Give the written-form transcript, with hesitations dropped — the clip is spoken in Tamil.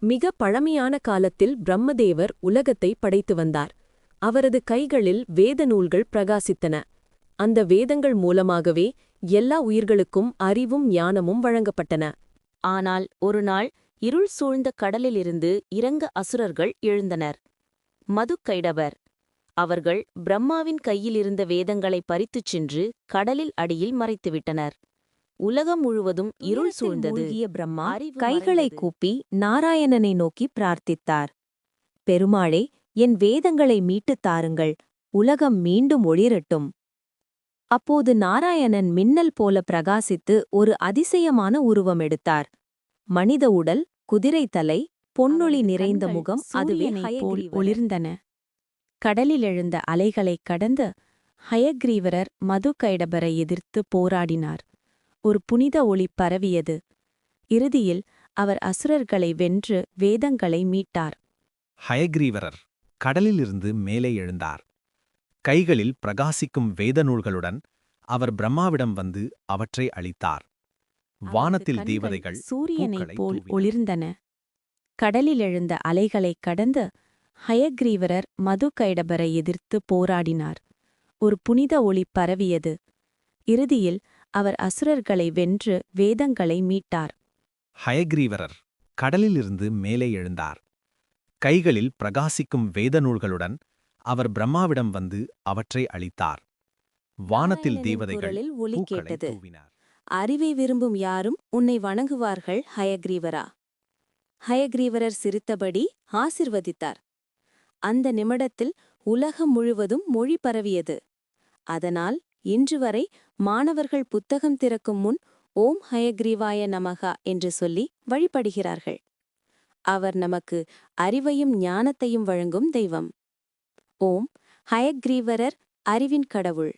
மிக பழமையான காலத்தில் பிரம்மதேவர் உலகத்தை படைத்து வந்தார். அவரது கைகளில் வேத நூல்கள் பிரகாசித்தன. அந்த வேதங்கள் மூலமாகவே எல்லா உயிர்களுக்கும் அறிவும் ஞானமும் வழங்கப்பட்டன. ஆனால் ஒருநாள் இருள் சூழ்ந்த கடலிலிருந்து இறங்க அசுரர்கள் எழுந்தனர். மதுக்கைடவர். அவர்கள் பிரம்மாவின் கையிலிருந்த வேதங்களை பறித்துச் சென்று கடலில் அடியில் மறைத்துவிட்டனர். உலகம் முழுவதும் இருள் சூழ்ந்தது. பிரம்மா கைகளை கூப்பி நாராயணனை நோக்கி பிரார்த்தித்தார். பெருமாளே, என் வேதங்களை மீட்டுத் தாருங்கள், உலகம் மீண்டும் ஒளிரட்டும். அப்போது நாராயணன் மின்னல் போல பிரகாசித்து ஒரு அதிசயமான உருவம் எடுத்தார். மனித உடல், குதிரை தலை, பொன்னொளி நிறைந்த முகம் அதுவே போல் ஒளிர்ந்தன. கடலில் எழுந்த அலைகளைக் கடந்து ஹயக்ரீவரர் மதுகைடபரை எதிர்த்து போராடினார். ஒரு புனித ஒளி பரவியது. இறுதியில் அவர் அசுரர்களை வென்று வேதங்களை மீட்டார். ஹயக்ரீவரர் கடலிலிருந்து மேலே எழுந்தார். கைகளில் பிரகாசிக்கும் வேத நூல்களுடன் அவர் பிரம்மாவிடம் வந்து அவற்றை அளித்தார். வானத்தில் தேவதைகள் சூரியனைப் போல் ஒளிர்ந்தன. கடலில் எழுந்த அலைகளைக் கடந்து ஹயக்ரீவரர் மதுகைடபரை எதிர்த்து போராடினார். ஒரு புனித ஒளி பரவியது. இறுதியில் அவர் அசுரர்களை வென்று வேதங்களை மீட்டார். ஹயக்ரீவரர் கடலிலிருந்து மேலே எழுந்தார். கைகளில் பிரகாசிக்கும் வேத நூல்களுடன் அவர் பிரம்மாவிடம் வந்து அவற்றை அளித்தார். வானத்தில் தேவதைகள் ஒலி பூக்களை கேட்டது. தூவினார். அறிவை விரும்பும் யாரும் உன்னை வணங்குவார்கள் ஹயக்ரீவரா. ஹயக்ரீவரர் சிரித்தபடி ஆசிர்வதித்தார். அந்த நிமிடத்தில் உலகம் முழுவதும் மொழி பரவியது. அதனால் இன்று வரை மாணவர்கள் புத்தகம் திறக்கும் முன் ஓம் ஹயக்ரீவாய நமகா என்று சொல்லி வழிபடுகிறார்கள். அவர் நமக்கு அறிவையும் ஞானத்தையும் வழங்கும் தெய்வம். ஓம் ஹயக்ரீவரர் அறிவின் கடவுள்.